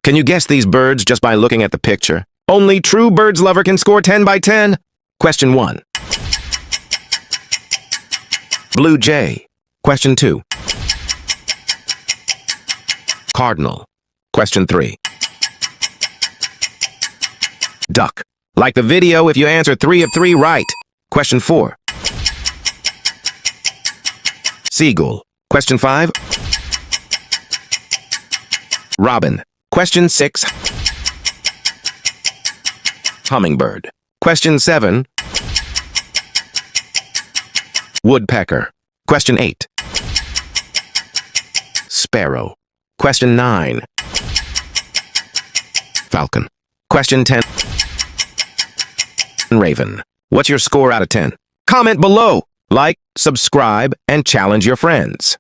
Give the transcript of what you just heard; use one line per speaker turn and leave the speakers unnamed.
Can you guess these birds just by looking at the picture? Only true birds lover can score 10 by 10. Question 1. Blue jay. Question 2. Cardinal. Question 3. Duck. Like the video if you answer 3 of 3 right. Question 4. Seagull. Question 5. Robin. Question 6. Hummingbird. Question 7. Woodpecker. Question 8. Sparrow. Question 9. Falcon. Question 10. Raven. What's your score out of 10? Comment below, like, subscribe, and challenge your friends.